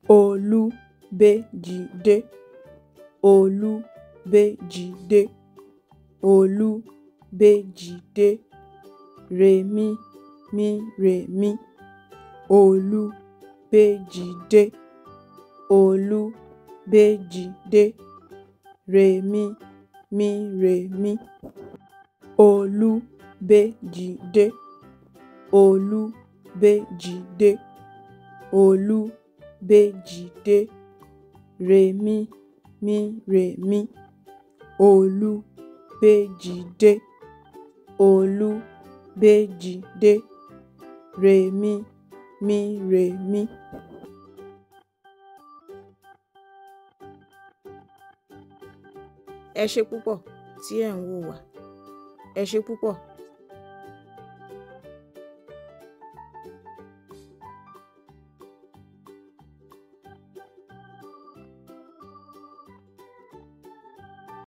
Olúbejìde, Olúbejìde, Olúbejìde, rèmí mí rèmí, Olúbejìde, Olúbejìde, rèmí mí rèmí, Olúbejìde, Olúbejìde, Olúbejìde, rèmí mí rèmí, Olúbejìde, Olúbejìde, rèmí mí rèmí. Ẹ ṣé púpọ̀ tí ẹ̀ ń wò wá. Ẹ ṣé púpọ̀.